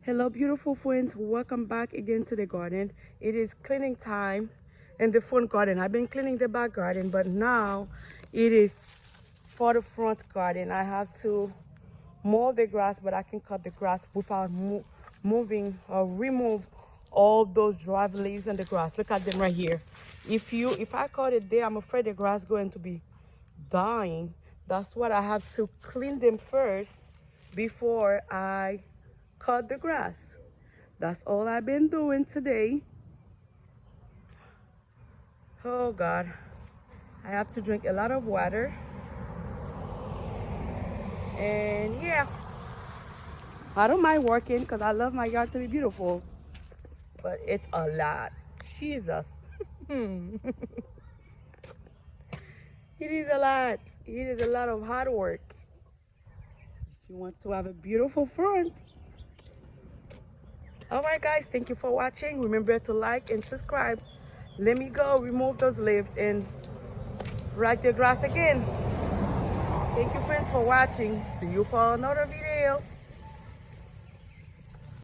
Hello beautiful friends, welcome back again to the garden. It is cleaning time in the front garden. I've been cleaning the back garden, but now it is for the front garden. I have to mow the grass, but I can cut the grass without moving or remove all those dry leaves and the grass. Look at them right here. If I cut it there, I'm afraid the grass is going to be dying. That's what I have to clean them first before I cut the grass. That's all I've been doing today. Oh God, I have to drink a lot of water. And yeah, I don't mind working because I love my yard to be beautiful, but it's a lot. Jesus. It is a lot. It is a lot of hard work. If you want to have a beautiful front. Alright guys, thank you for watching. Remember to like and subscribe. Let me go remove those leaves and rake the grass again. Thank you friends for watching. See you for another video.